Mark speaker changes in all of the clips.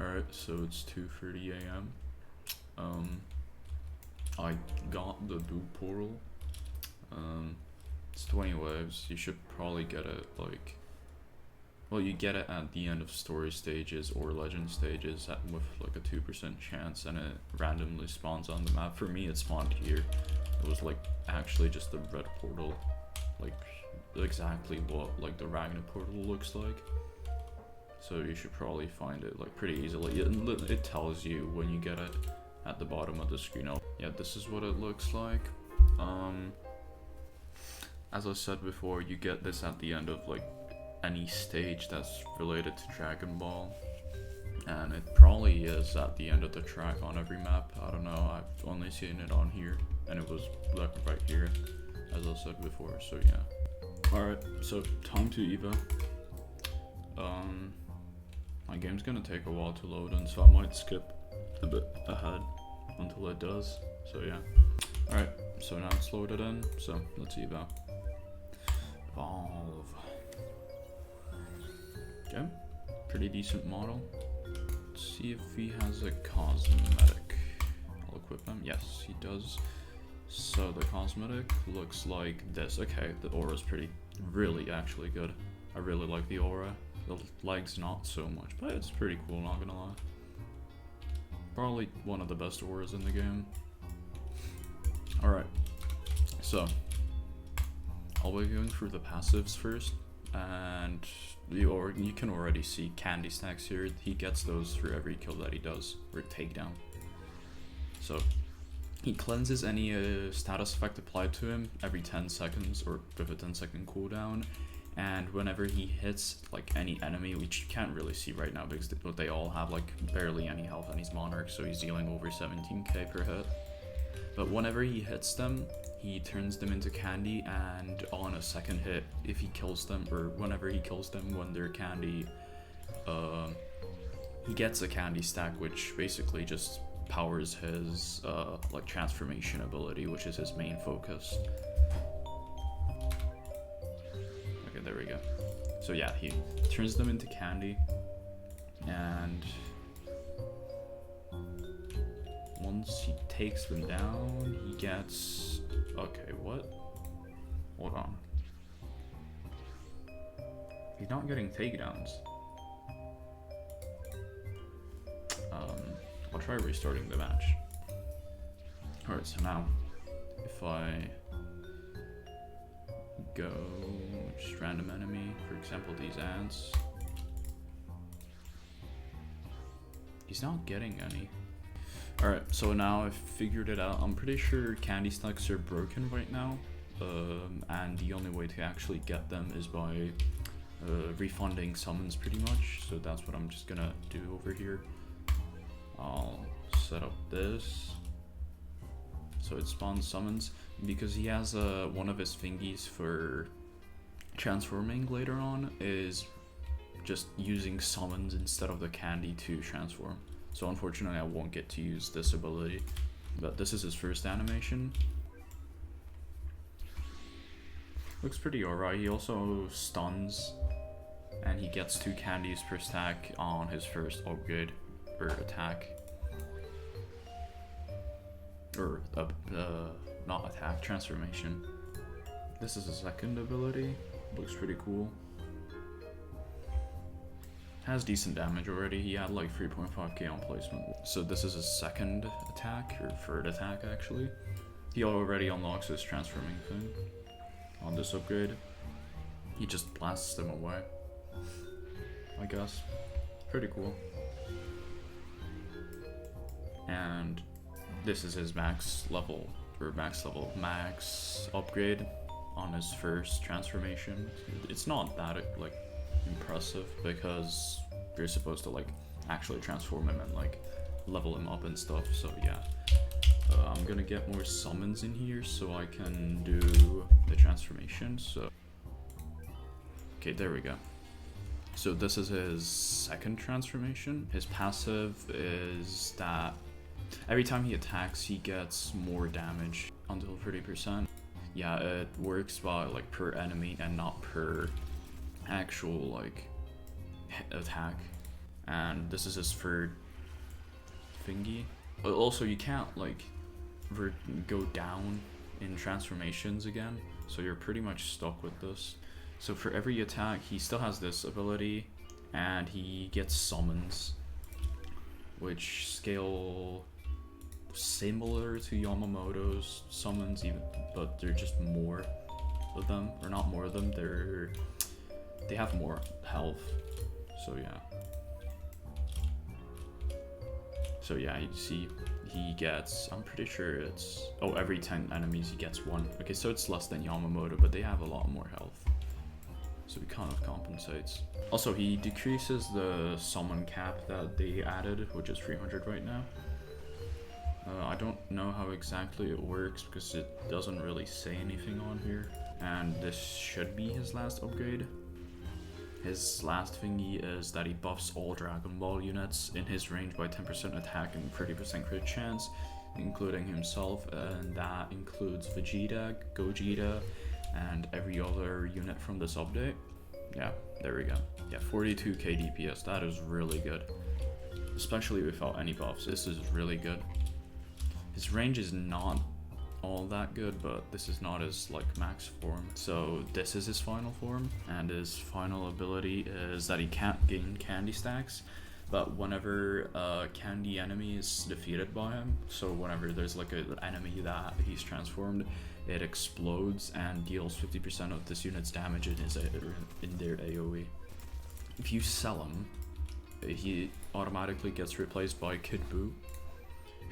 Speaker 1: Alright, so it's 2:30 a.m. I got the dual portal. It's 20 waves. You should probably get it like, well, you get it at the end of story stages or legend stages with like a 2% chance, and it randomly spawns on the map. For me, it spawned here. It was like actually just the red portal, like exactly what like the Ragnar portal looks like. So you should probably find it like pretty easily. It tells you when you get it at the bottom of the screen. Yeah, this is what it looks like. As I said before, you get this at the end of like any stage that's related to Dragon Ball, and it probably is at the end of the track on every map. I don't know, I've only seen it on here, and it was like right here, as I said before. So yeah. Alright, so time to Eva. My game's gonna take a while to load in, so I might skip a bit ahead until it does. So yeah. Alright, so now it's loaded in, so let's Evolve. Okay, pretty decent model. Let's see if he has a cosmetic. I'll equip him. Yes, he does. So the cosmetic looks like this. Okay, the aura's really actually good. I really like the aura. The legs not so much, but it's pretty cool, not gonna lie. Probably one of the best auras in the game. Alright, so I'll be going through the passives first, and you can already see candy stacks here. He gets those for every kill that he does, or takedown. So he cleanses any status effect applied to him every 10 seconds, or with a 10-second cooldown. And whenever he hits like any enemy, which you can't really see right now because they all have like barely any health, and he's Monarch, so he's dealing over 17k per hit. But whenever he hits them, he turns them into candy, and on a second hit, if he kills them, or whenever he kills them when they're candy, he gets a candy stack, which basically just powers his like transformation ability, which is his main focus. Okay, there we go. So yeah, he turns them into candy, and once he takes them down, he gets... Okay, what? Hold on. He's not getting takedowns. I'll try restarting the match. Alright, so now, if I go just random enemy, for example these ants, he's not getting any. Alright, so now I've figured it out. I'm pretty sure candy stacks are broken right now, and the only way to actually get them is by refunding summons pretty much. So that's what I'm just gonna do over here. I'll set up this so it spawns summons, because he has one of his thingies for transforming later on is just using summons instead of the candy to transform. So unfortunately I won't get to use this ability, but this is his first animation. Looks pretty alright. He also stuns, and he gets 2 candies per stack on his first upgrade or attack. Or not attack, transformation. This is his second ability. Looks pretty cool. Has decent damage already. He had like 3.5k on placement. So this is his second attack, or third attack actually. He already unlocks his transforming thing on this upgrade. He just blasts them away, I guess. Pretty cool. And this is his max upgrade on his first transformation. It's not that like impressive, because you're supposed to like actually transform him and like level him up and stuff. So yeah, I'm gonna get more summons in here so I can do the transformation. So okay, there we go. So this is his second transformation. His passive is that every time he attacks, he gets more damage until 30%. Yeah, it works by like per enemy and not per actual like attack. and this is his third thingy. But also, you can't like go down in transformations again, so you're pretty much stuck with this. So for every attack, he still has this ability, and he gets summons, which scale similar to Yamamoto's summons, even, but they're just more of them, or not more of them. They have more health. So yeah, you see he gets, I'm pretty sure it's, oh, every 10 enemies he gets one. Okay, so it's less than Yamamoto, but they have a lot more health, so he kind of compensates. Also, he decreases the summon cap that they added, which is 300 right now. I don't know how exactly it works because it doesn't really say anything on here. And this should be his last upgrade. His last thingy is that he buffs all Dragon Ball units in his range by 10% attack and 30% crit chance, including himself, and that includes Vegeta, Gogeta, and every other unit from this update. Yeah, there we go. Yeah, 42k DPS, that is really good. Especially without any buffs, this is really good. His range is not all that good, but this is not his like max form. So this is his final form, and his final ability is that he can't gain candy stacks, but whenever a candy enemy is defeated by him, so whenever there's like an enemy that he's transformed, it explodes and deals 50% of this unit's damage in their AoE. If you sell him, he automatically gets replaced by Kid Buu,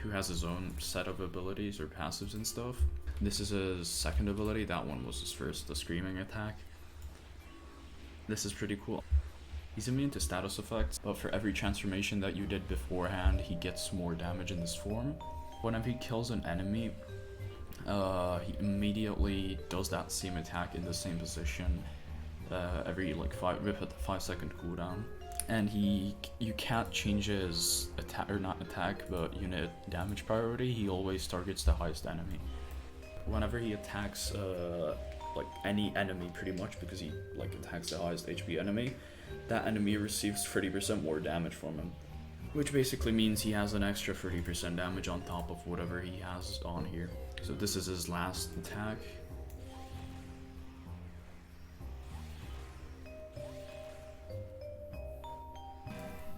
Speaker 1: who has his own set of abilities or passives and stuff. This is his second ability, that one was his first, the screaming attack. This is pretty cool. He's immune to status effects, but for every transformation that you did beforehand, he gets more damage in this form. Whenever he kills an enemy, he immediately does that same attack in the same position every like 5-second cooldown. And you can't change his attack, or not attack, but unit damage priority. He always targets the highest enemy. Whenever he attacks like any enemy pretty much, because he like attacks the highest HP enemy, that enemy receives 30% more damage from him. Which basically means he has an extra 30% damage on top of whatever he has on here. So this is his last attack.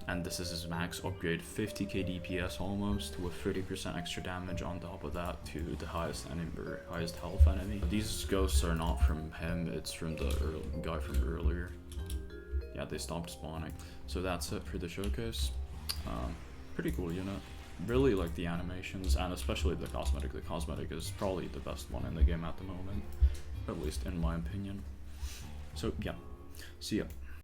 Speaker 1: And this is his max upgrade, 50k DPS almost, with 30% extra damage on top of that to the highest enemy, or highest health enemy. These ghosts are not from him, it's from the guy from earlier. Yeah, they stopped spawning. So that's it for the showcase. Pretty cool unit. Really like the animations, and especially the cosmetic. The cosmetic is probably the best one in the game at the moment, at least in my opinion. So yeah, see ya.